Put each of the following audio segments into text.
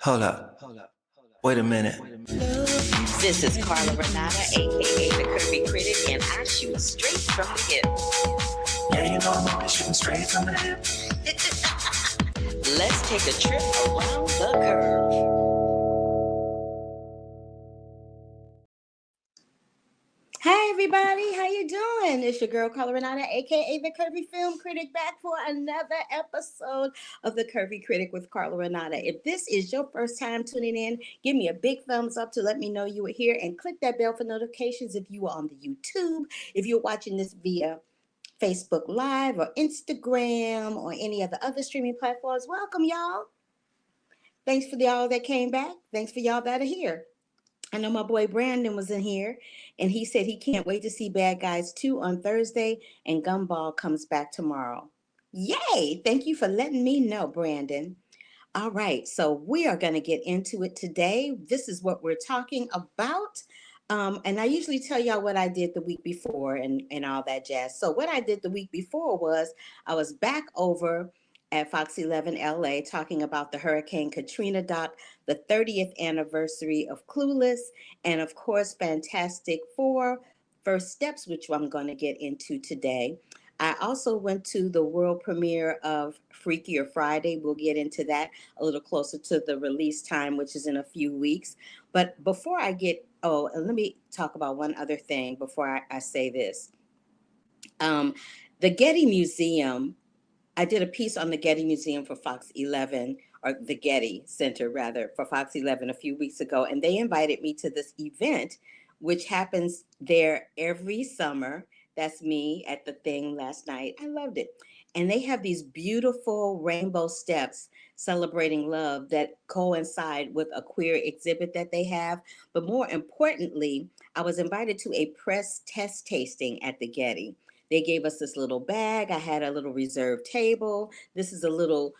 Hold up. Wait a minute. This is Carla Renata, aka the Curvy Critic, and I shoot straight from the hip. Yeah, you know I'm always shooting straight from the hip. Let's take a trip around the curve. Hi everybody, how you doing? It's your girl Carla Renata, aka the Curvy Film Critic, back for another episode of the Curvy Critic with Carla Renata. If this is your first time tuning in, give me a big thumbs up to let me know you were here, and click that bell for notifications if you are on the YouTube. If you're watching this via Facebook Live or Instagram or any of the other streaming platforms, welcome y'all. Thanks for y'all that came back. Thanks for y'all that are here. I know my boy Brandon was in here, and he said he can't wait to see Bad Guys 2 on Thursday, and Gumball comes back tomorrow. Yay! Thank you for letting me know, Brandon. All right, so we are going to get into it today. This is what we're talking about. And I usually tell y'all what I did the week before and all that jazz. So what I did the week before was I was back over at Fox 11 LA talking about the Hurricane Katrina doc, the 30th anniversary of Clueless, and of course, Fantastic Four, First Steps, which I'm going to get into today. I also went to the world premiere of Freakier Friday. We'll get into that a little closer to the release time, which is in a few weeks. But before I get, let me talk about one other thing before I say this. The Getty Museum, I did a piece on the Getty Museum for Fox 11, or the Getty Center rather, for Fox 11 a few weeks ago. And they invited me to this event, which happens there every summer. That's me at the thing last night. I loved it. And they have these beautiful rainbow steps celebrating love that coincide with a queer exhibit that they have. But more importantly, I was invited to a press test tasting at the Getty. They gave us this little bag. I had a little reserved table. This is a little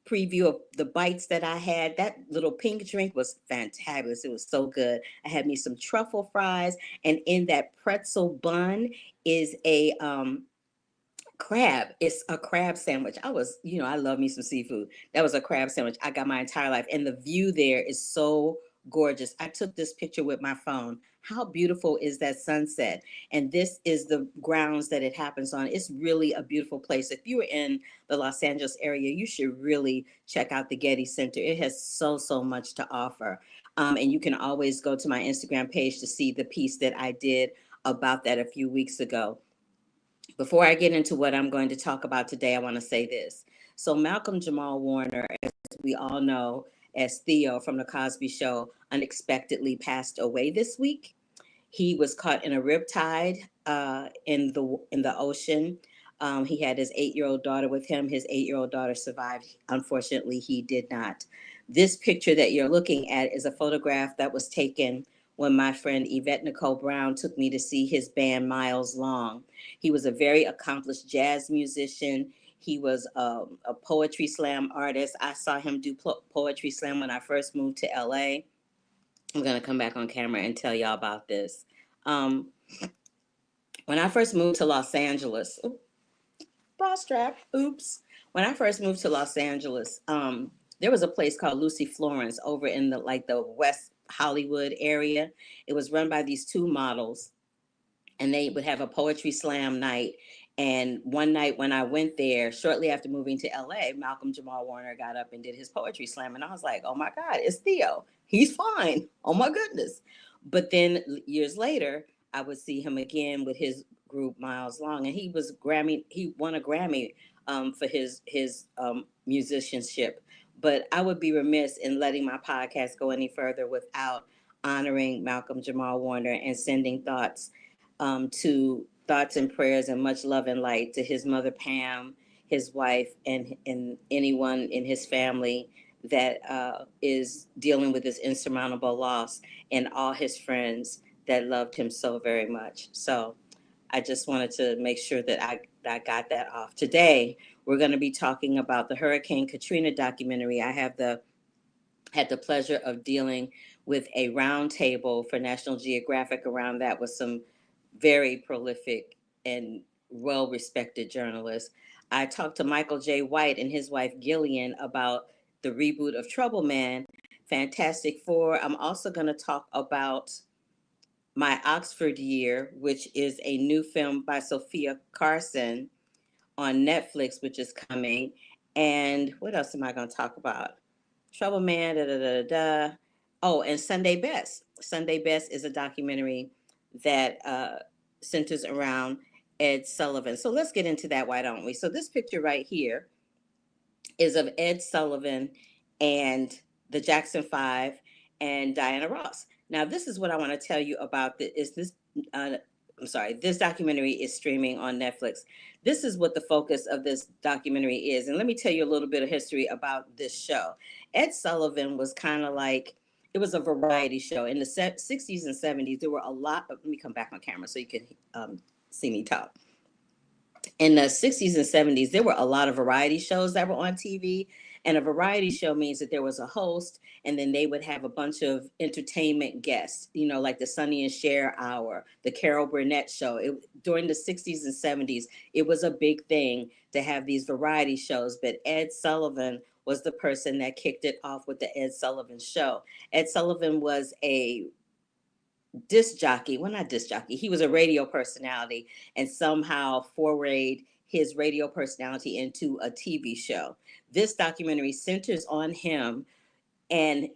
preview of the bites that I had. That little pink drink was fantabulous. It was so good. I had me some truffle fries, and in that pretzel bun is a crab. It's a crab sandwich. I love me some seafood. That was a crab sandwich. I got my entire life. And the view there is so gorgeous. I took this picture with my phone. How beautiful is that sunset? And this is the grounds that it happens on. It's really a beautiful place. If you are in the Los Angeles area, you should really check out the Getty Center. It has so much to offer. And you can always go to my Instagram page to see the piece that I did about that a few weeks ago. Before I get into what I'm going to talk about today, I want to say this. So Malcolm Jamal Warner, as we all know, as Theo from the Cosby Show, unexpectedly passed away this week. He was caught in a riptide in the ocean. He had his 8-year-old daughter with him. His 8-year-old daughter survived. Unfortunately, he did not. This picture that you're looking at is a photograph that was taken when my friend Yvette Nicole Brown took me to see his band Miles Long. He was a very accomplished jazz musician. He was a poetry slam artist. I saw him do poetry slam when I first moved to LA. I'm going to come back on camera and tell y'all about this. When I first moved to Los Angeles, bra strap, oops. When I first moved to Los Angeles, there was a place called Lucy Florence over in the West Hollywood area. It was run by these two models, and they would have a poetry slam night. And one night when I went there, shortly after moving to LA, Malcolm Jamal Warner got up and did his poetry slam. And I was like, oh my God, it's Theo. He's fine. Oh my goodness. But then years later, I would see him again with his group Miles Long. And he won a Grammy for his musicianship. But I would be remiss in letting my podcast go any further without honoring Malcolm Jamal Warner and sending thoughts and prayers and much love and light to his mother Pam, his wife, and anyone in his family that is dealing with this insurmountable loss, and all his friends that loved him so very much. So I just wanted to make sure that I got that off. Today, we're going to be talking about the Hurricane Katrina documentary. I had the pleasure of dealing with a roundtable for National Geographic around that with some very prolific and well-respected journalists. I talked to Michael J. White and his wife Gillian about the reboot of Trouble Man Fantastic Four. I'm also going to talk about My Oxford Year, which is a new film by Sophia Carson on Netflix, which is coming. And what else am I going to talk about? Trouble Man, da da da da. Oh, and Sunday Best. Sunday Best is a documentary that centers around Ed Sullivan. So let's get into that, why don't we? So this picture right here is of Ed Sullivan and the Jackson Five and Diana Ross. Now, this is what I want to tell you about. Uh, I'm sorry. This documentary is streaming on Netflix. This is what the focus of this documentary is, and let me tell you a little bit of history about this show. Ed Sullivan was kind of like, it was a variety show in the 60s and 70s. There were a lot of. Let me come back on camera so you can see me talk. In the 60s and 70s, there were a lot of variety shows that were on TV. And a variety show means that there was a host, and then they would have a bunch of entertainment guests, like the Sonny and Cher Hour, the Carol Burnett Show. During the 60s and 70s, it was a big thing to have these variety shows. But Ed Sullivan was the person that kicked it off with the Ed Sullivan Show. Ed Sullivan was a disc jockey. Well, not disc jockey. He was a radio personality and somehow forayed his radio personality into a TV show. This documentary centers on him and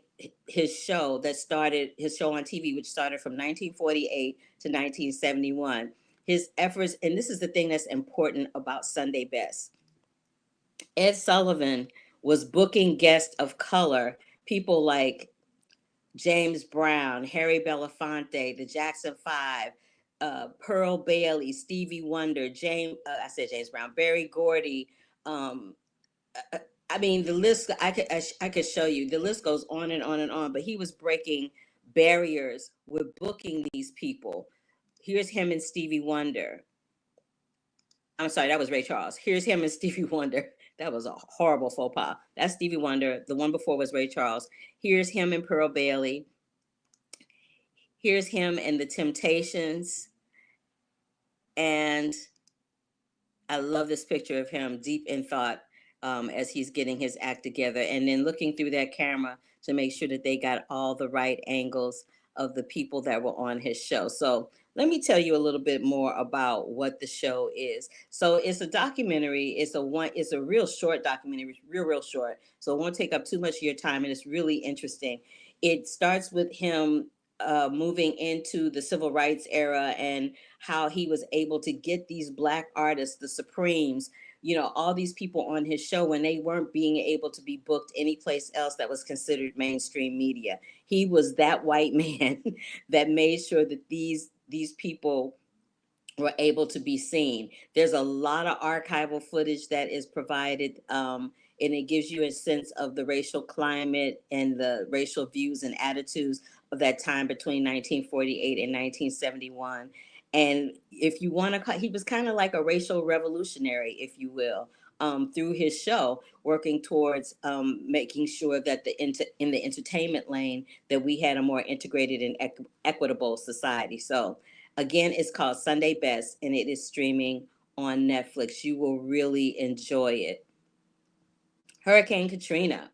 his show on TV, which started from 1948 to 1971. His efforts, and this is the thing that's important about Sunday Best. Ed Sullivan was booking guests of color, people like James Brown, Harry Belafonte, the Jackson Five, Pearl Bailey, Stevie Wonder, I said James Brown, Berry Gordy. Um, I mean, the list, I could show you. The list goes on and on and on, but he was breaking barriers with booking these people. Here's him and Stevie Wonder. I'm sorry, that was Ray Charles. Here's him and Stevie Wonder. That was a horrible faux pas. That's Stevie Wonder. The one before was Ray Charles. Here's him and Pearl Bailey. Here's him and the Temptations. And I love this picture of him deep in thought as he's getting his act together. And then looking through that camera to make sure that they got all the right angles of the people that were on his show. So let me tell you a little bit more about what the show is. So it's a documentary. It's a real short documentary, real short. So it won't take up too much of your time, and it's really interesting. It starts with him moving into the civil rights era and how he was able to get these Black artists, the Supremes, all these people on his show when they weren't being able to be booked anyplace else that was considered mainstream media. He was that white man that made sure that these people were able to be seen. There's a lot of archival footage that is provided, and it gives you a sense of the racial climate and the racial views and attitudes of that time between 1948 and 1971. And if you want to, he was kind of like a racial revolutionary, if you will, through his show, working towards making sure that in the entertainment lane that we had a more integrated and equitable society. So again, it's called Sunday Best, and it is streaming on Netflix. You will really enjoy it. Hurricane Katrina,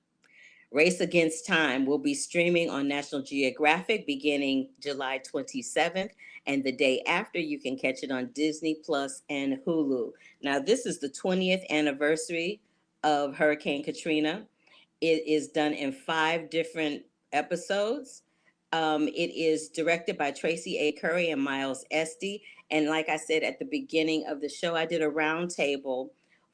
Race Against Time will be streaming on National Geographic beginning July 27th. And the day after, you can catch it on Disney Plus and Hulu. Now, this is the 20th anniversary of Hurricane Katrina. It is done in 5 different episodes. It is directed by Tracy A. Curry and Miles Esty. And like I said at the beginning of the show, I did a roundtable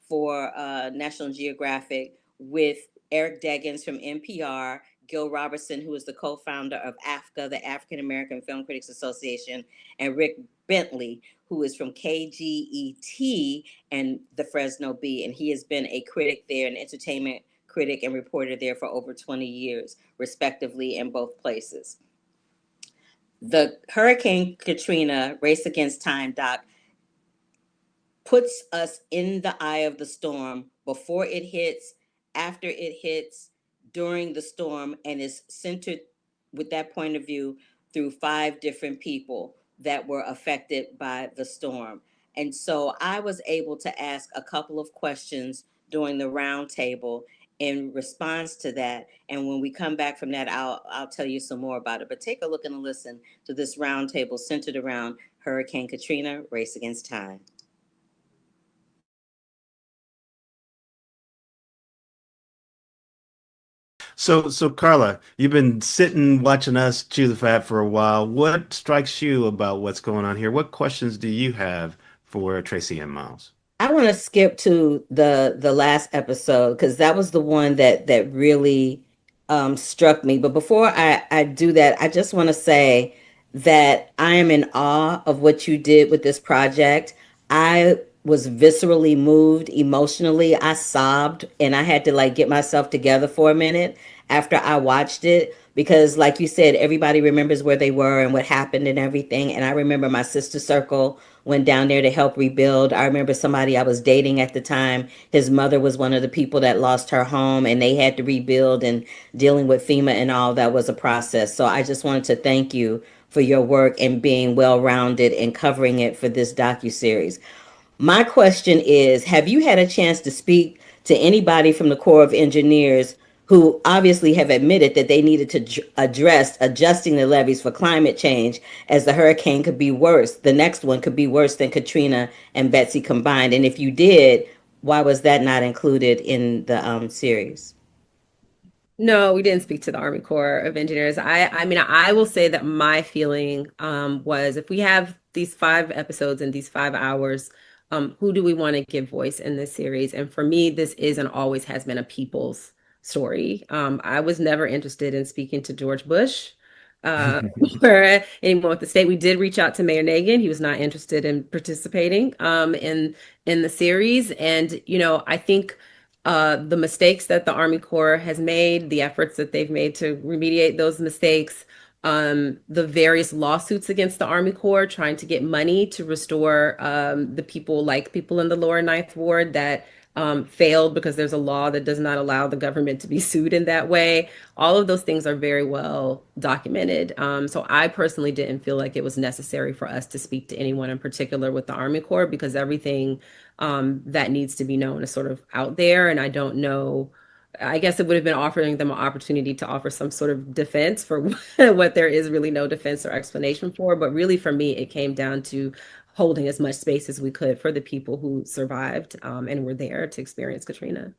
for National Geographic with Eric Deggans from NPR, Gil Robertson, who is the co-founder of AFCA, the African American Film Critics Association, and Rick Bentley, who is from KGET and the Fresno Bee. And he has been a critic there, an entertainment critic and reporter there for over 20 years, respectively, in both places. The Hurricane Katrina Race Against Time doc puts us in the eye of the storm before it hits, after it hits, during the storm, and is centered with that point of view through 5 different people that were affected by the storm. And so I was able to ask a couple of questions during the roundtable in response to that. And when we come back from that, I'll tell you some more about it. But take a look and a listen to this roundtable centered around Hurricane Katrina, Race Against Time. So Carla, you've been sitting watching us chew the fat for a while. What strikes you about what's going on here? What questions do you have for Tracy and Miles? I want to skip to the last episode because that was the one that really struck me. But before I do that, I just want to say that I am in awe of what you did with this project. I was viscerally moved emotionally. I sobbed and I had to like get myself together for a minute after I watched it because like you said, everybody remembers where they were and what happened and everything. And I remember my sister circle went down there to help rebuild. I remember somebody I was dating at the time. His mother was one of the people that lost her home and they had to rebuild, and dealing with FEMA and all that was a process. So I just wanted to thank you for your work and being well rounded and covering it for this docu-series. My question is, have you had a chance to speak to anybody from the Corps of Engineers who obviously have admitted that they needed to address adjusting the levees for climate change, as the hurricane could be worse, the next one could be worse than Katrina and Betsy combined? And if you did, why was that not included in the series? No, we didn't speak to the Army Corps of Engineers. I mean, I will say that my feeling was if we have these 5 episodes and these 5 hours, who do we want to give voice in this series? And for me, this is and always has been a people's story. I was never interested in speaking to George Bush uh, or anyone with the state. We did reach out to Mayor Nagin. He was not interested in participating in the series. And, I think the mistakes that the Army Corps has made, the efforts that they've made to remediate those mistakes, the various lawsuits against the Army Corps trying to get money to restore the people in the lower Ninth Ward that failed because there's a law that does not allow the government to be sued in that way. All of those things are very well documented. So I personally didn't feel like it was necessary for us to speak to anyone in particular with the Army Corps because everything that needs to be known is sort of out there. And I don't know. I guess it would have been offering them an opportunity to offer some sort of defense for what there is really no defense or explanation for. But really, for me, it came down to holding as much space as we could for the people who survived and were there to experience Katrina.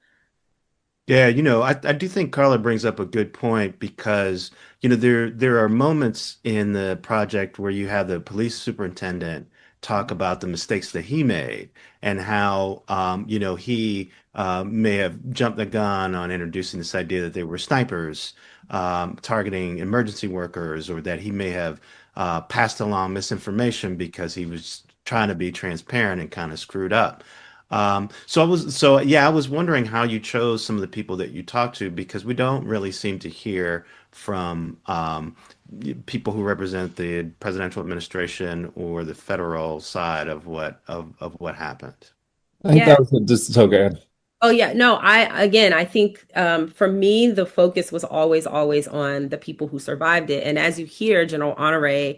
Yeah, I do think Carla brings up a good point because, there are moments in the project where you have the police superintendent talk about the mistakes that he made and how, he may have jumped the gun on introducing this idea that they were snipers targeting emergency workers, or that he may have passed along misinformation because he was trying to be transparent and kind of screwed up. I was wondering how you chose some of the people that you talked to because we don't really seem to hear from people who represent the presidential administration or the federal side of what happened. I think Yeah. that was just so good. Oh yeah, no, I think for me the focus was always on the people who survived it. And as you hear General Honore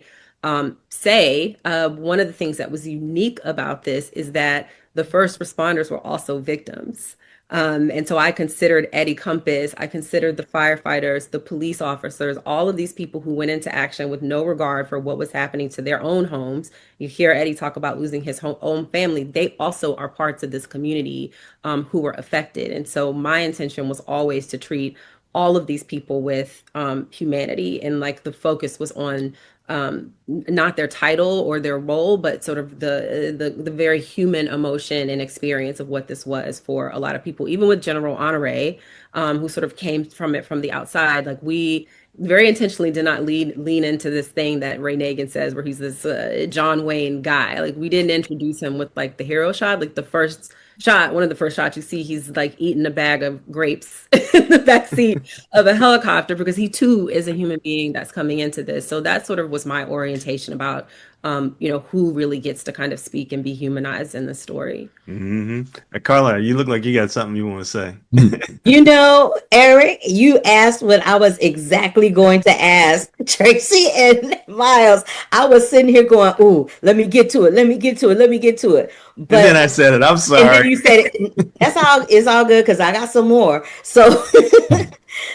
say, one of the things that was unique about this is that the first responders were also victims. And so I considered Eddie Compass, I considered the firefighters, the police officers, all of these people who went into action with no regard for what was happening to their own homes. You hear Eddie talk about losing his own family. They also are parts of this community who were affected. And so my intention was always to treat all of these people with humanity, and like the focus was on not their title or their role, but sort of the very human emotion and experience of what this was for a lot of people. Even with General Honore, who sort of came from it from the outside, like we very intentionally did not lean into this thing that Ray Nagin says, where he's this John Wayne guy. Like we didn't introduce him with like the hero shot, like the first shot, one of the first shots you see, he's like eating a bag of grapes in the backseat of a helicopter because he too is a human being that's coming into this. So that sort of was my orientation about who really gets to kind of speak and be humanized in the story. Hmm. Carla, you look like you got something you want to say. Eric, you asked what I was exactly going to ask Tracy and Miles. I was sitting here going, "Ooh, let me get to it. Let me get to it. Let me get to it." And then But I said it. I'm and then sorry. you said it. That's all. It's all good because I got some more. So,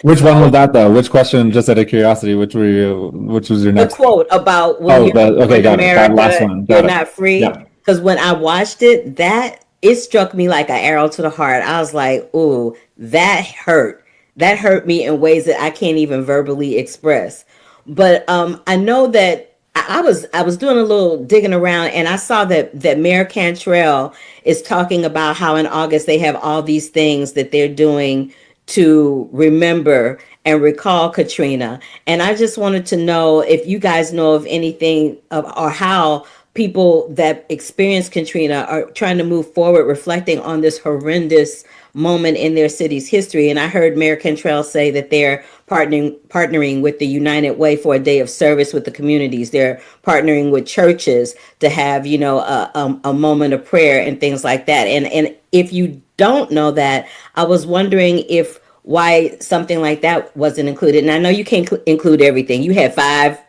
Which one was so that though? Which question, just out of curiosity, which was your the next? quote about when Oh, you're poor okay, in got it. That last America, one. you're Got it. not free. Yeah. Because when I watched it, that it struck me like an arrow to the heart. I was like, "Ooh, that hurt. That hurt me in ways that I can't even verbally express." But I know that I was doing a little digging around, and I saw that Mayor Cantrell is talking about how in August they have all these things that they're doing to remember and recall Katrina. And I just wanted to know if you guys know of anything of or how people that experienced Katrina are trying to move forward, reflecting on this horrendous moment in their city's history. And I heard Mayor Cantrell say that they're partnering with the United Way for a day of service with the communities. They're partnering with churches to have, a moment of prayer and things like that. And if you don't know that, I was wondering if why something like that wasn't included. And I know you can't include everything. You had five,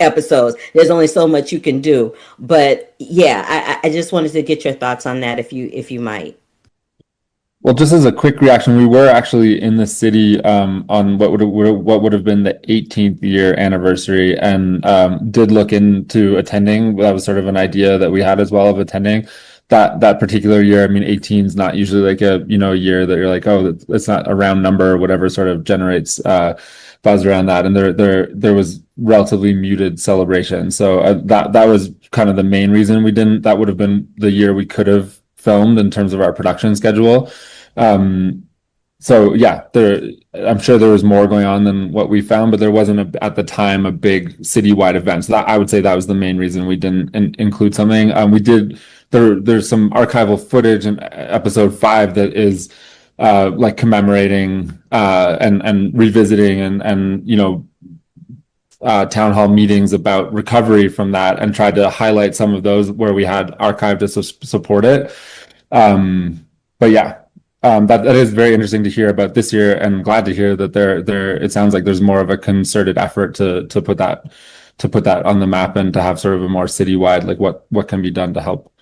episodes. There's only so much you can do. But yeah, I just wanted to get your thoughts on that if you might. Well, just as a quick reaction, we were actually in the city on what would have been the 18th year anniversary, and did look into attending. That was sort of an idea that we had as well of attending that particular year. I mean, 18 is not usually like a year that you're like, oh, it's not a round number or whatever sort of generates buzz around that. And there was relatively muted celebration, so that was kind of the main reason we didn't. That would have been the year we could have filmed in terms of our production schedule. Um, so yeah, I'm sure there was more going on than what we found, but there wasn't at the time a big citywide event. So that I would say that was the main reason we didn't include something. We did there's some archival footage in episode 5 that is like commemorating and revisiting and town hall meetings about recovery from that, and tried to highlight some of those where we had archived to support it. But yeah, that is very interesting to hear about this year, and glad to hear that there it sounds like there's more of a concerted effort to put that on the map, and to have sort of a more citywide, like what can be done to help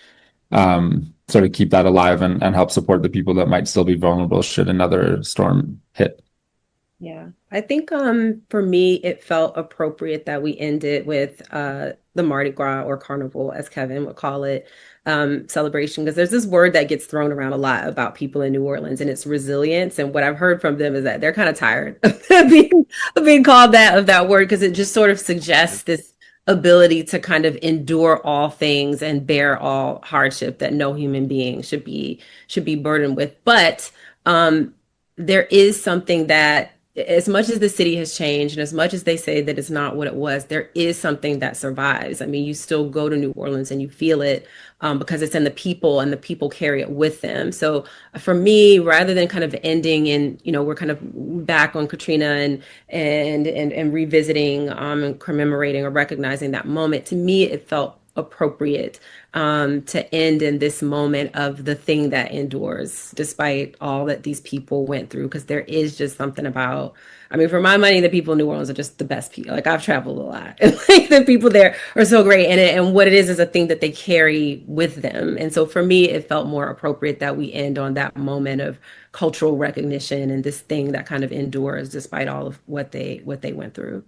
sort of keep that alive, and help support the people that might still be vulnerable should another storm hit. Yeah, I think for me it felt appropriate that we ended with the Mardi Gras, or Carnival as Kevin would call it, celebration, because there's this word that gets thrown around a lot about people in New Orleans, and it's resilience. And what I've heard from them is that they're kind of tired of being called that word, because it just sort of suggests this ability to kind of endure all things and bear all hardship that no human being should be burdened with. But there is something that, as much as the city has changed and as much as they say that it's not what it was, there is something that survives. I mean, you still go to New Orleans and you feel it, because it's in the people, and the people carry it with them. So for me, rather than kind of ending in, we're kind of back on Katrina and revisiting and commemorating or recognizing that moment, to me, it felt appropriate to end in this moment of the thing that endures despite all that these people went through. Because there is just something about, I mean, for my money, the people in New Orleans are just the best people. Like, I've traveled a lot, and like the people there are so great. And what it is a thing that they carry with them. And so for me, it felt more appropriate that we end on that moment of cultural recognition and this thing that kind of endures despite all of what they went through.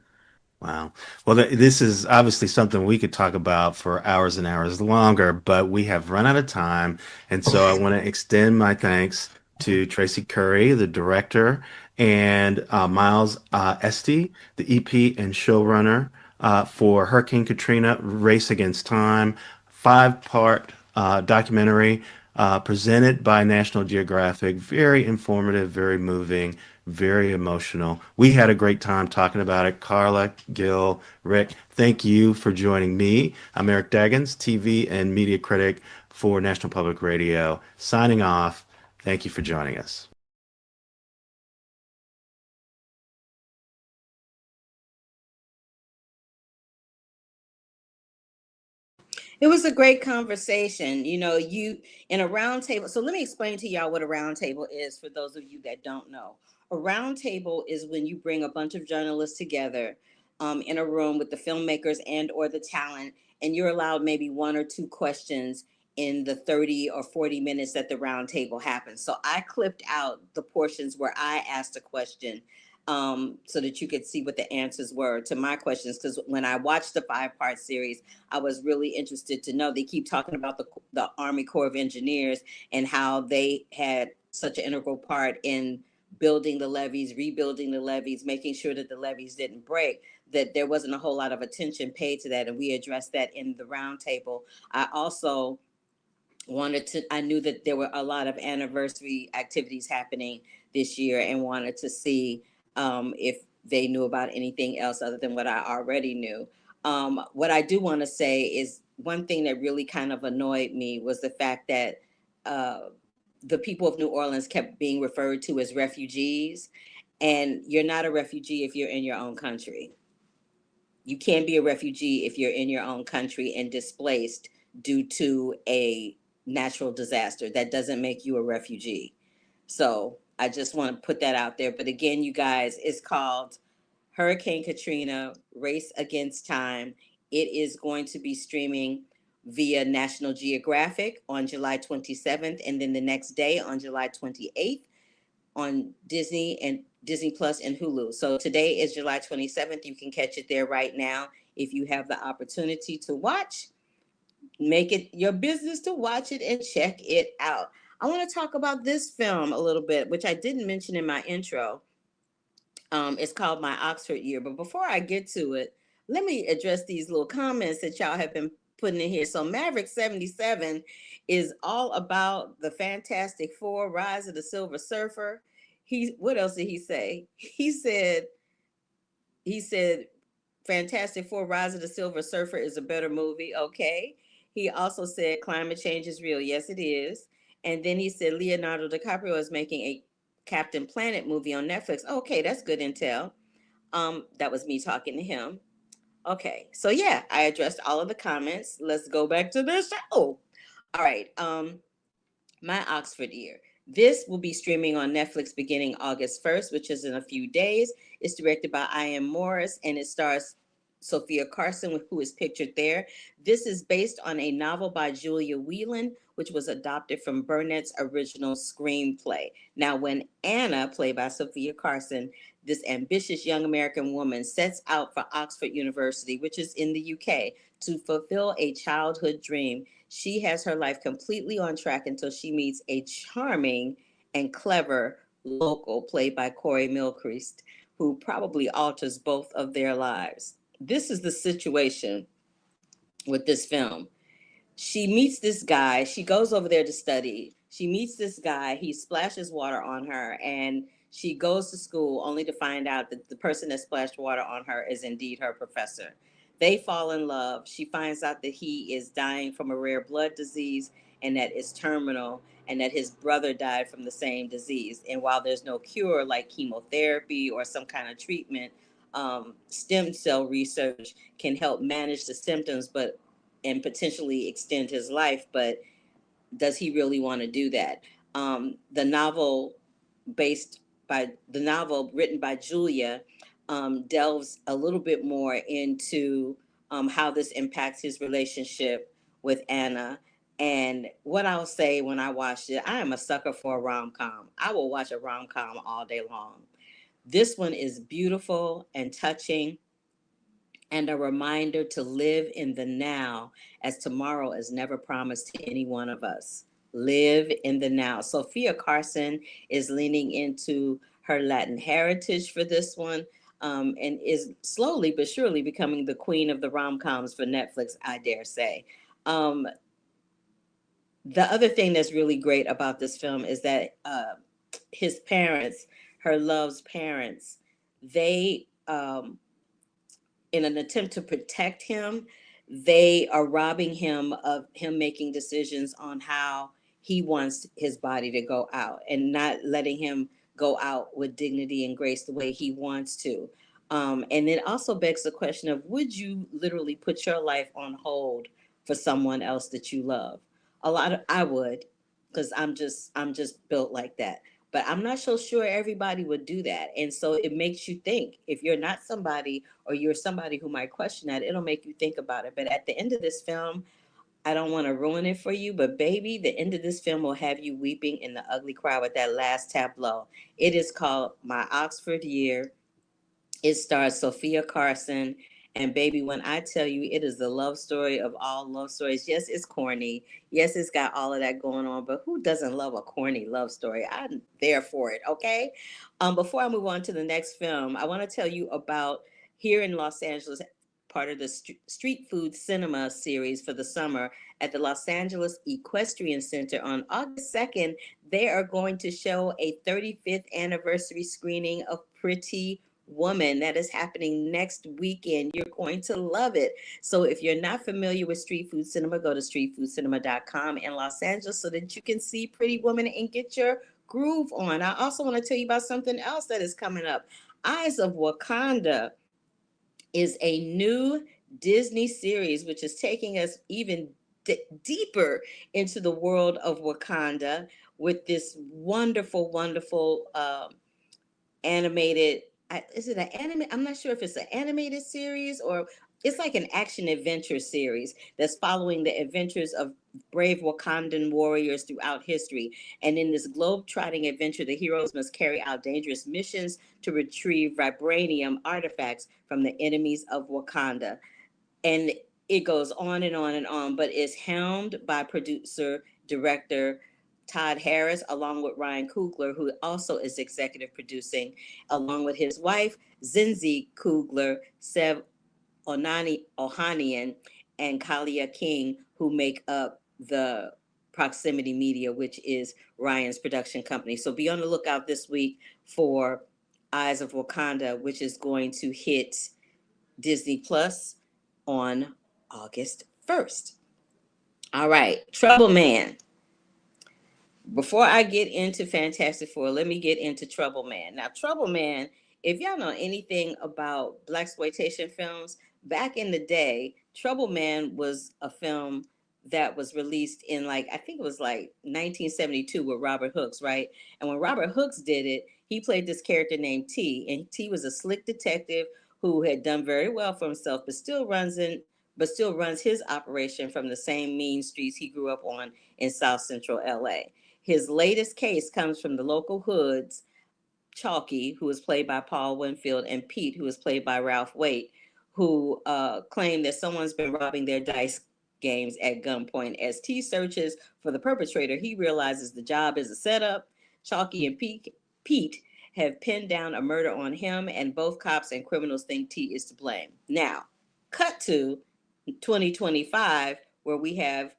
Wow. Well, this is obviously something we could talk about for hours and hours longer, but we have run out of time. And so I want to extend my thanks to Tracy Curry, the director, and Miles Esty, the EP and showrunner, for Hurricane Katrina, Race Against Time, five-part documentary presented by National Geographic. Very informative, very moving, very emotional. We had a great time talking about it. Carla, Gil, Rick, thank you for joining me. I'm Eric Daggins, TV and media critic for National Public Radio, signing off. Thank you for joining us. It was a great conversation. You in a round table. So let me explain to y'all what a round table is for those of you that don't know. A round table is when you bring a bunch of journalists together in a room with the filmmakers and or the talent, and you're allowed maybe one or two questions in the 30 or 40 minutes that the round table happens. So I clipped out the portions where I asked a question so that you could see what the answers were to my questions. Because when I watched the 5-part series, I was really interested to know. They keep talking about the Army Corps of Engineers and how they had such an integral part in building the levees, rebuilding the levees, making sure that the levees didn't break, that there wasn't a whole lot of attention paid to that. And we addressed that in the roundtable. I also I knew that there were a lot of anniversary activities happening this year and wanted to see if they knew about anything else other than what I already knew. What I do want to say is one thing that really kind of annoyed me was the fact that the people of New Orleans kept being referred to as refugees. And you're not a refugee if you're in your own country. You can't be a refugee if you're in your own country and displaced due to a natural disaster. That doesn't make you a refugee. So I just want to put that out there. But again, you guys, it's called Hurricane Katrina, Race Against Time. It is going to be streaming via National Geographic on July 27th, and then the next day on July 28th on Disney and Disney Plus and Hulu. So today is July 27th. You can catch it there right now. If you have the opportunity to watch, make it your business to watch it and check it out. I want to talk about this film a little bit, which I didn't mention in my intro. It's called My Oxford Year. But before I get to it, let me address these little comments that y'all have been putting in here. So Maverick 77 is all about the Fantastic Four, Rise of the Silver Surfer. What else did he say? He said Fantastic Four, Rise of the Silver Surfer is a better movie. Okay. He also said climate change is real. Yes, it is. And then he said Leonardo DiCaprio is making a Captain Planet movie on Netflix. Okay, that's good intel. That was me talking to him. Okay, so yeah, I addressed all of the comments. Let's go back to the show. All right. My Oxford Year. This will be streaming on Netflix beginning August 1st, which is in a few days. It's directed by I.M. Morris and it stars Sophia Carson, who is pictured there. This is based on a novel by Julia Whelan, which was adopted from Burnett's original screenplay. Now, when Anna, played by Sophia Carson, this ambitious young American woman sets out for Oxford University, which is in the UK, to fulfill a childhood dream, she has her life completely on track until she meets a charming and clever local played by Corey Milcreast, who probably alters both of their lives. This is the situation with this film. She meets this guy. She goes over there to study. She meets this guy. He splashes water on her, and she goes to school only to find out that the person that splashed water on her is indeed her professor. They fall in love. She finds out that he is dying from a rare blood disease and that it's terminal, and that his brother died from the same disease. And while there's no cure like chemotherapy or some kind of treatment, stem cell research can help manage the symptoms, but and potentially extend his life. But does he really want to do that? The novel written by Julia delves a little bit more into how this impacts his relationship with Anna. And what I'll say when I watched it, I am a sucker for a rom-com. I will watch a rom-com all day long. This one is beautiful and touching, and a reminder to live in the now, as tomorrow is never promised to any one of us. Live in the now. Sophia Carson is leaning into her Latin heritage for this one, and is slowly but surely becoming the queen of the rom-coms for Netflix, I dare say. The other thing that's really great about this film is that his parents, her love's parents, they in an attempt to protect him, they are robbing him of him making decisions on how he wants his body to go out and not letting him go out with dignity and grace the way he wants to. And it also begs the question of, would you literally put your life on hold for someone else that you love. I would, because I'm just built like that. But I'm not so sure everybody would do that. And so it makes you think. If you're not somebody, or you're somebody who might question that, it'll make you think about it. But at the end of this film, I don't want to ruin it for you, but baby, the end of this film will have you weeping in the ugly cry with that last tableau. It is called My Oxford Year. It stars Sophia Carson. And baby, when I tell you it is the love story of all love stories, yes, it's corny. Yes, it's got all of that going on, but who doesn't love a corny love story? I'm there for it, okay? Before I move on to the next film, I want to tell you about here in Los Angeles, part of the street food cinema series for the summer at the Los Angeles Equestrian Center on August 2nd. They are going to show a 35th anniversary screening of Pretty Woman that is happening next weekend. You're going to love it. So if you're not familiar with street food cinema, go to streetfoodcinema.com in Los Angeles so that you can see Pretty Woman and get your groove on. I also want to tell you about something else that is coming up. Eyes of Wakanda is a new Disney series which is taking us even deeper into the world of Wakanda with this wonderful, wonderful animated. Is it an anime? I'm not sure if it's an animated series or it's like an action adventure series that's following the adventures of brave Wakandan warriors throughout history. And in this globe-trotting adventure, the heroes must carry out dangerous missions to retrieve vibranium artifacts from the enemies of Wakanda. And it goes on and on and on, but it's helmed by producer, director Todd Harris, along with Ryan Coogler, who also is executive producing, along with his wife, Zinzi Coogler, Sev Ohanian, and Kalia King, who make up the Proximity Media, which is Ryan's production company. So be on the lookout this week for Eyes of Wakanda, which is going to hit Disney Plus on August 1st. All right, Trouble Man. Before I get into Fantastic Four, let me get into Trouble Man. Now, Trouble Man, if y'all know anything about blaxploitation films, back in the day, Trouble Man was a film that was released in I think it was 1972 with Robert Hooks, right? And when Robert Hooks did it, he played this character named T, and T was a slick detective who had done very well for himself, but still runs his operation from the same mean streets he grew up on in South Central LA. His latest case comes from the local hoods, Chalky, who is played by Paul Winfield, and Pete, who is played by Ralph Waite, who claim that someone's been robbing their dice games at gunpoint. As T searches for the perpetrator, he realizes the job is a setup. Chalky and Pete have pinned down a murder on him, and both cops and criminals think T is to blame. Now, cut to 2025, where we have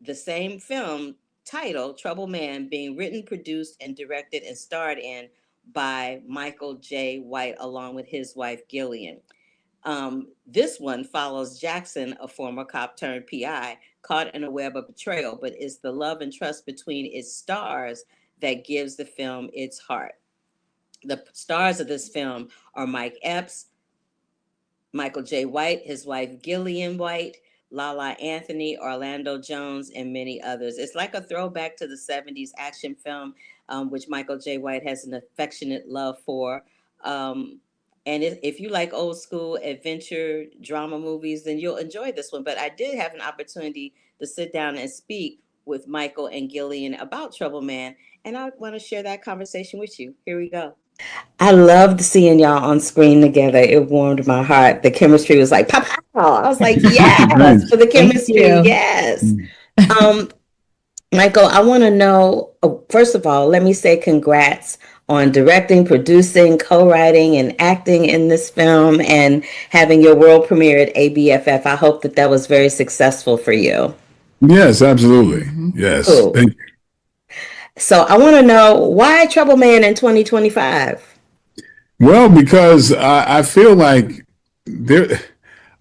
the same film title, Trouble Man, being written, produced, and directed and starred in by Michael J. White, along with his wife, Gillian. This one follows Jackson, a former cop turned PI, caught in a web of betrayal, but it's the love and trust between its stars that gives the film its heart. The stars of this film are Mike Epps, Michael J. White, his wife Gillian White, Lala Anthony, Orlando Jones, and many others. It's like a throwback to the 70s action film, which Michael J. White has an affectionate love for. And if you like old school adventure drama movies, then you'll enjoy this one. But I did have an opportunity to sit down and speak with Michael and Gillian about Trouble Man, and I want to share that conversation with you. Here we go. I loved seeing y'all on screen together. It warmed my heart. The chemistry was like, pow, pow. I was like, yes, for the chemistry. Yes. Michael, I want to know, first of all, let me say congrats on directing, producing, co-writing, and acting in this film and having your world premiere at ABFF. I hope that was very successful for you. Yes, absolutely. Yes. Cool. Thank you. So I want to know, why Trouble Man in 2025? Well, because I feel like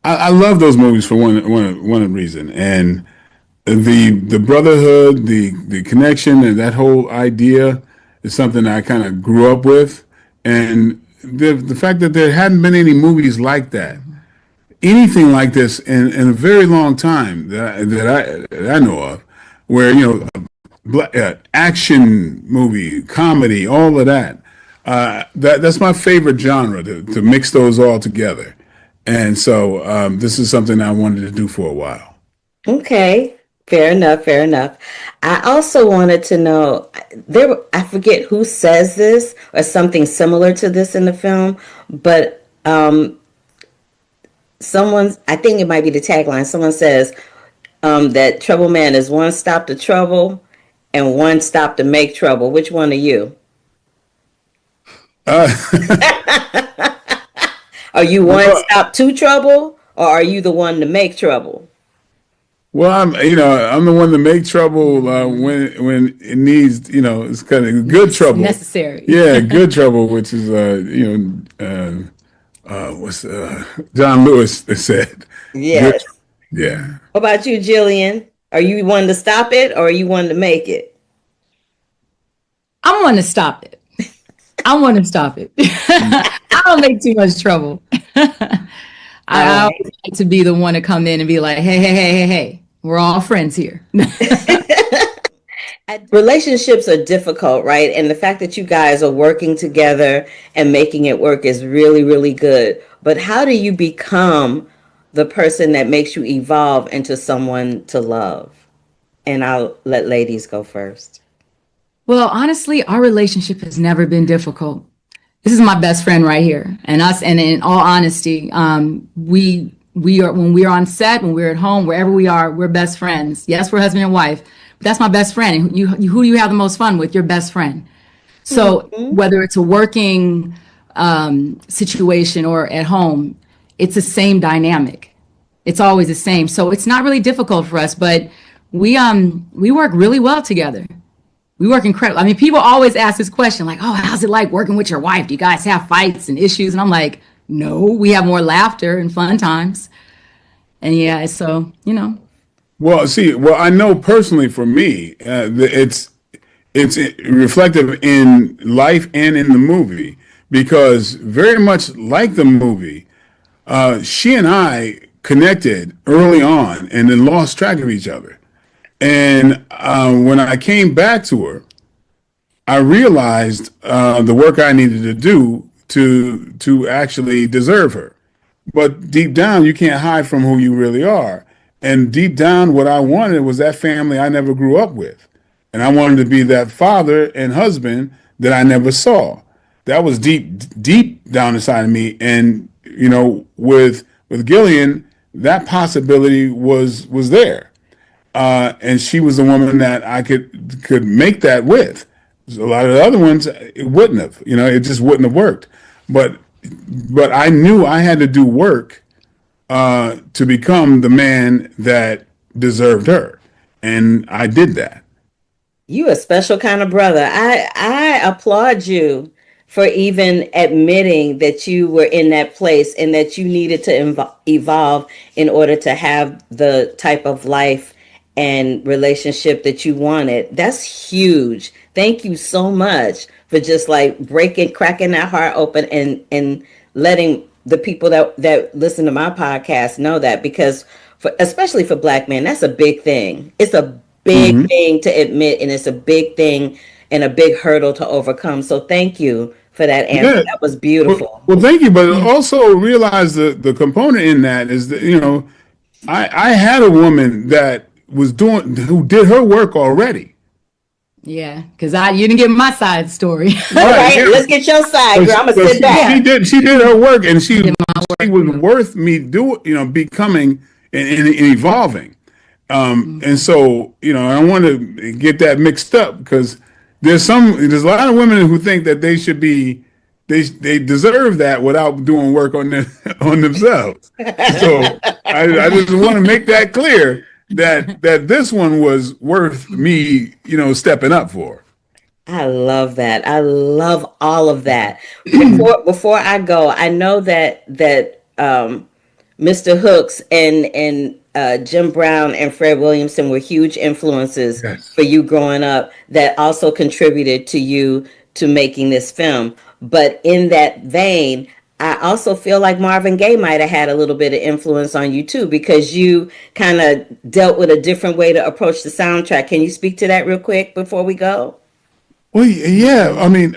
I love those movies for one reason, and the brotherhood, the connection, and that whole idea is something I kind of grew up with, and the fact that there hadn't been any movies like that anything like this in a very long time that I know of, where action movie, comedy, all of that. That's my favorite genre to mix those all together, and so this is something I wanted to do for a while. Okay, fair enough, fair enough. I also wanted to know I forget who says this or something similar to this in the film, but I think it might be the tagline. Someone says that Trouble Man is one stop to trouble and one stop to make trouble. Which one are you? Uh, Are you one well, stop to trouble, or are you the one to make trouble? well, I'm the one to make trouble when it needs, it's kind of good trouble. Necessary. Yeah, good trouble, which is what's John Lewis said. Good, Yes. yeah. What about you, Jillian? Are you one to stop it, or are you one to make it? I'm one to stop it. I want to stop it. I don't make too much trouble. I always like to be the one to come in and be like, hey, we're all friends here. Relationships are difficult, right? And the fact that you guys are working together and making it work is really, really good. But how do you become the person that makes you evolve into someone to love? And I'll let ladies go first. Well, honestly, our relationship has never been difficult. This is my best friend right here. And in all honesty, we are, when we're on set, when we're at home, wherever we are, we're best friends. Yes, we're husband and wife, but that's my best friend. And who do you have the most fun with? Your best friend. So whether it's a working situation or at home, it's the same dynamic. It's always the same. So it's not really difficult for us, but we work really well together. We work incredible. I mean, people always ask this question like, oh, how's it like working with your wife? Do you guys have fights and issues? And I'm like, no, we have more laughter and fun times. And yeah, so, Well, I know personally for me, it's reflective in life and in the movie, because very much like the movie, she and I connected early on and then lost track of each other. And when I came back to her, I realized the work I needed to do to actually deserve her. But deep down, you can't hide from who you really are. And deep down, what I wanted was that family I never grew up with. And I wanted to be that father and husband that I never saw. That was deep down inside of me. And, with Gillian, that possibility was there. And she was the woman that I could make that with. A lot of the other ones, it wouldn't have. It just wouldn't have worked. But I knew I had to do work to become the man that deserved her, and I did that. You a special kind of brother. I applaud you for even admitting that you were in that place and that you needed to evolve in order to have the type of life and relationship that you wanted. That's huge. Thank you so much for just like cracking that heart open and letting the people that listen to my podcast know that, because especially for Black men, that's a big thing. It's a big thing to admit, and it's a big thing and a big hurdle to overcome. So thank you for that answer. Yeah. That was beautiful. Well, thank you, but also realize the component in that is that I had a woman that who did her work already. yeah, because you didn't get my side of the story. All right, yeah. let's get your side, girl. I'm gonna sit back. She did her work, and she was worth me becoming and evolving. And so, I don't want to get that mixed up, because there's a lot of women who think that they should be, they deserve that without doing work on themselves. So I just want to make that clear that this one was worth me, stepping up for. I love that. I love all of that. Before I go, I know that Mr. Hooks and Jim Brown and Fred Williamson were huge influences for you growing up, that also contributed to you to making this film. But in that vein, I also feel like Marvin Gaye might have had a little bit of influence on you too, because you kind of dealt with a different way to approach the soundtrack. Can you speak to that real quick before we go? Well, yeah. I mean,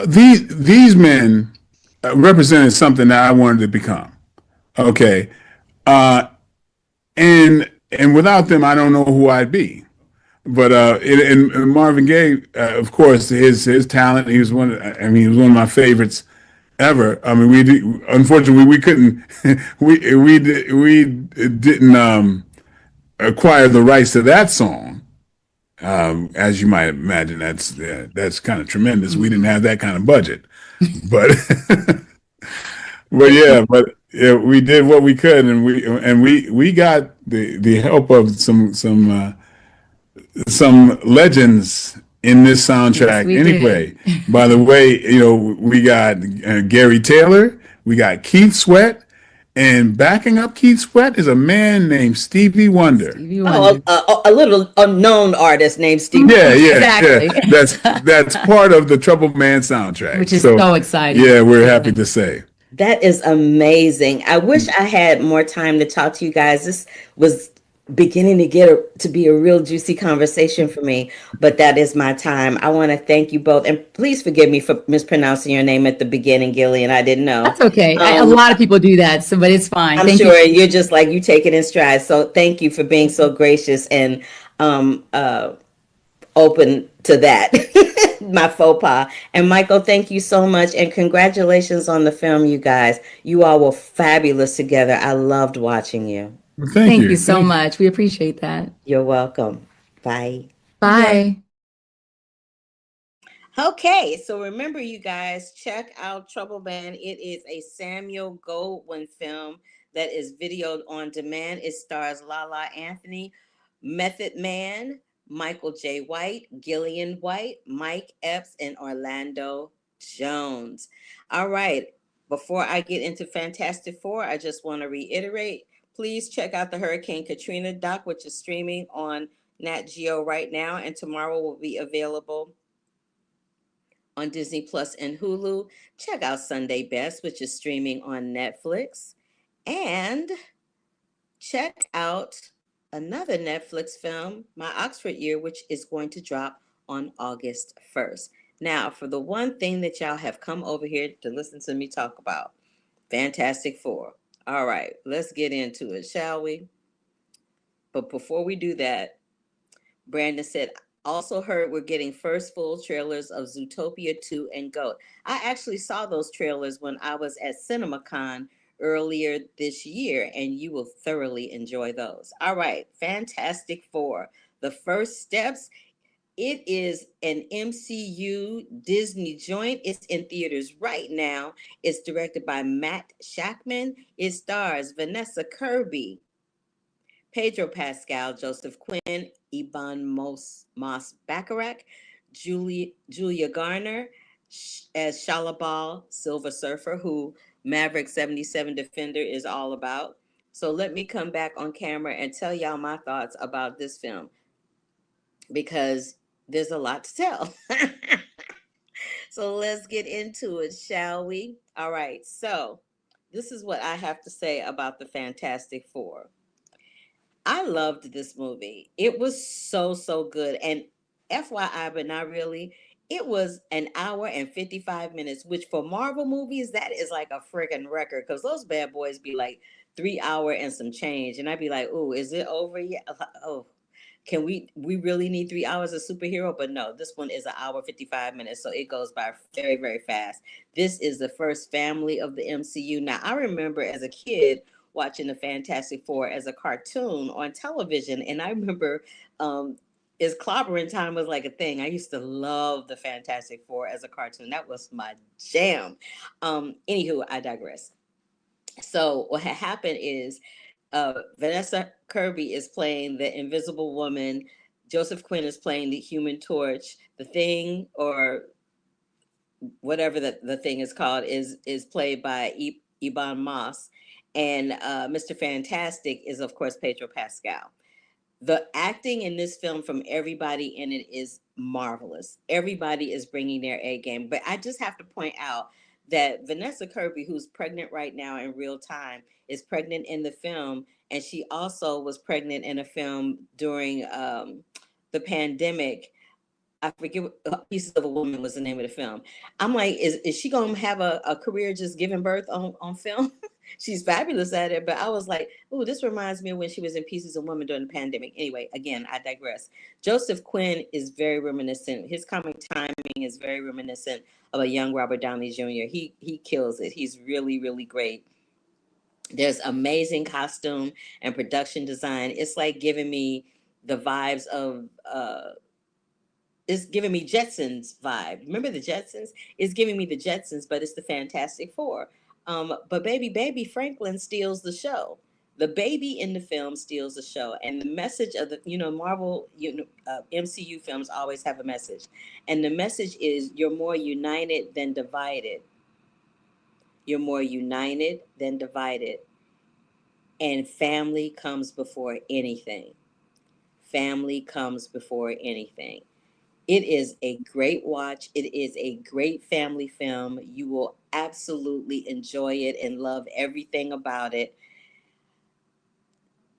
these men represented something that I wanted to become. Okay, uh, and without them, I don't know who I'd be. But and Marvin Gaye, of course, his talent. He was one. I mean, he was one of my favorites ever. I mean, unfortunately we couldn't we didn't acquire the rights to that song. As you might imagine, that's kind of tremendous. We didn't have that kind of budget, but but yeah, but yeah, we did what we could, and we got the help of some legends in this Yes, soundtrack we anyway. did. By the way, we got Gary Taylor, we got Keith Sweat, and backing up Keith Sweat is a man named Stevie Wonder. Stevie Oh, Wonder. a little unknown artist named Steve. Yeah, Exactly. That's part of the Trouble Man soundtrack. Which is so exciting. Yeah, we're happy to say. That is amazing. I wish I had more time to talk to you guys. This was beginning to to be a real juicy conversation for me, but that is my time. I want to thank you both, and please forgive me for mispronouncing your name at the beginning, Gillian. I didn't know. That's okay. A lot of people do that, so but it's fine. I'm Thank sure you. you're just like, you take it in stride. So thank you for being so gracious and open to that. My faux pas. And Michael, thank you so much, and congratulations on the film, you guys. You all were fabulous together. I loved watching you. Well, Thank you so much. We appreciate that. You're welcome. Bye. Bye. Okay, so remember, you guys, check out Trouble Man. It is a Samuel Goldwyn film that is videoed on demand. It stars Lala Anthony, Method Man, Michael J. White, Gillian White, Mike Epps, and Orlando Jones. All right, before I get into Fantastic Four, I just want to reiterate, please check out the Hurricane Katrina doc, which is streaming on Nat Geo right now, and tomorrow will be available on Disney Plus and Hulu. Check out Sunday Best, which is streaming on Netflix. And check out another Netflix film, My Oxford Year, which is going to drop on August 1st. Now, for the one thing that y'all have come over here to listen to me talk about, Fantastic Four. All right, let's get into it, shall we? But before we do that, Brandon said, also heard we're getting first full trailers of Zootopia 2 and GOAT. I actually saw those trailers when I was at CinemaCon earlier this year, and you will thoroughly enjoy those. All right, Fantastic Four. The first steps. It is an MCU Disney joint. It's in theaters right now. It's directed by Matt Shackman. It stars Vanessa Kirby, Pedro Pascal, Joseph Quinn, Iban Moss Bacharach, Julia Garner as Shalabal, Silver Surfer, who Maverick 77 Defender is all about. So let me come back on camera and tell y'all my thoughts about this film, because there's a lot to tell. So let's get into it, shall we? All right, so this is what I have to say about the Fantastic Four. I loved this movie. It was so good. And FYI, but not really, it was an hour and 55 minutes, which for Marvel movies, that is like a friggin' record, because those bad boys be like 3 hour and some change. And I'd be like, oh, is it over yet? Oh, can we really need 3 hours of superhero? But no, this one is an hour 55 minutes, so it goes by very fast. This is the first family of the MCU. Now, I remember as a kid watching the Fantastic Four as a cartoon on television, and I remember is clobbering time was like a thing. I used to love the Fantastic Four as a cartoon. That was my jam. Anywho, I digress. So what had happened is Vanessa Kirby is playing the Invisible Woman. Joseph Quinn is playing the Human Torch. The Thing, or whatever the thing is called, is played by Iban Moss. And Mr. Fantastic is, of course, Pedro Pascal. The acting in this film from everybody in it is marvelous. Everybody is bringing their A game. But I just have to point out that Vanessa Kirby, who's pregnant right now in real time, is pregnant in the film, and she also was pregnant in a film during the pandemic. I forget what Pieces of a Woman was the name of the film. I'm like, is she gonna have a career just giving birth on film? She's fabulous at it, but I was like, oh, this reminds me of when she was in Pieces of Woman during the pandemic. Anyway, again, I digress. Joseph Quinn is very reminiscent. His comic timing is very reminiscent of a young Robert Downey Jr. He kills it. He's really, really great. There's amazing costume and production design. It's like giving me the vibes of it's giving me Jetsons vibe. Remember the Jetsons? It's giving me the Jetsons, but it's the Fantastic Four. But baby Franklin steals the show. The baby in the film steals the show, and the message of the Marvel MCU films always have a message, and the message is you're more united than divided. You're more united than divided, and family comes before anything. Family comes before anything. It is a great watch. It is a great family film. You will absolutely enjoy it and love everything about it.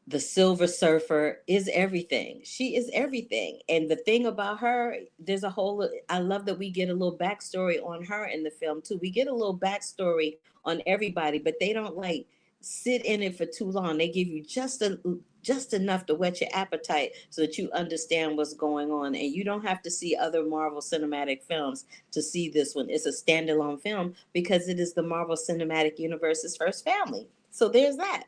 The Silver Surfer is everything. She is everything. And the thing about her, I love that we get a little backstory on her in the film too. We get a little backstory on everybody, but they don't like sit in it for too long. They give you just enough to whet your appetite so that you understand what's going on. And you don't have to see other Marvel Cinematic films to see this one. It's a standalone film because it is the Marvel Cinematic Universe's first family. So there's that.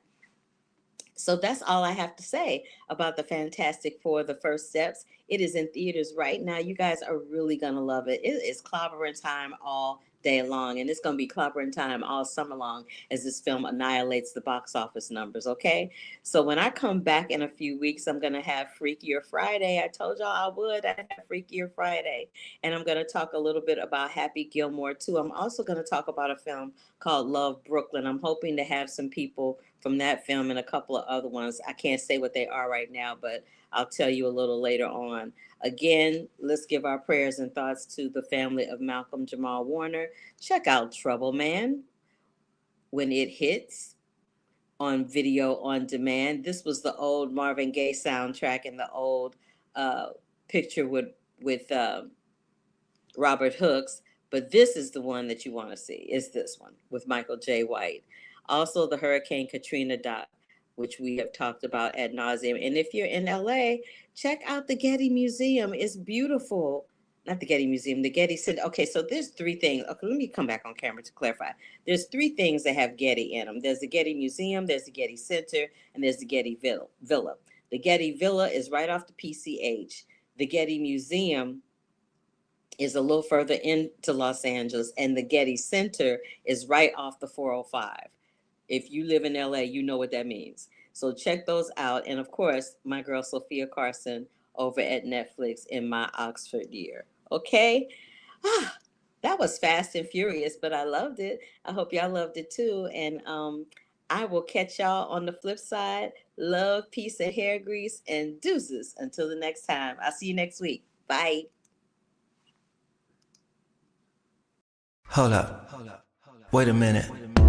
So that's all I have to say about the Fantastic Four, the first steps. It is in theaters right now. You guys are really going to love it. It is clobbering time all day long, and it's going to be clobbering time all summer long as this film annihilates the box office numbers, okay? So when I come back in a few weeks, I'm going to have Freakier Friday. I told y'all I would. I have Freakier Friday. And I'm going to talk a little bit about Happy Gilmore, too. I'm also going to talk about a film called Love, Brooklyn. I'm hoping to have some people from that film and a couple of other ones. I can't say what they are right now, but I'll tell you a little later on. Again, let's give our prayers and thoughts to the family of Malcolm Jamal Warner. Check out Trouble Man when it hits on video on demand. This was the old Marvin Gaye soundtrack and the old picture with Robert Hooks, but this is the one that you want to see. Is this one with Michael J. White. Also, the Hurricane Katrina doc, which we have talked about ad nauseum. And if you're in LA, check out the Getty Museum. It's beautiful. Not the Getty Museum, the Getty Center. Okay, so there's three things. Okay, let me come back on camera to clarify. There's three things that have Getty in them. There's the Getty Museum, there's the Getty Center, and there's the Getty Villa. The Getty Villa is right off the PCH. The Getty Museum is a little further into Los Angeles, and the Getty Center is right off the 405. If you live in LA, you know what that means. So check those out. And of course, my girl Sophia Carson over at Netflix in My Oxford Year. Okay? That was fast and furious, but I loved it. I hope y'all loved it too. And I will catch y'all on the flip side. Love, peace, and hair grease, and deuces until the next time. I'll see you next week. Bye. Hold up. Wait a minute.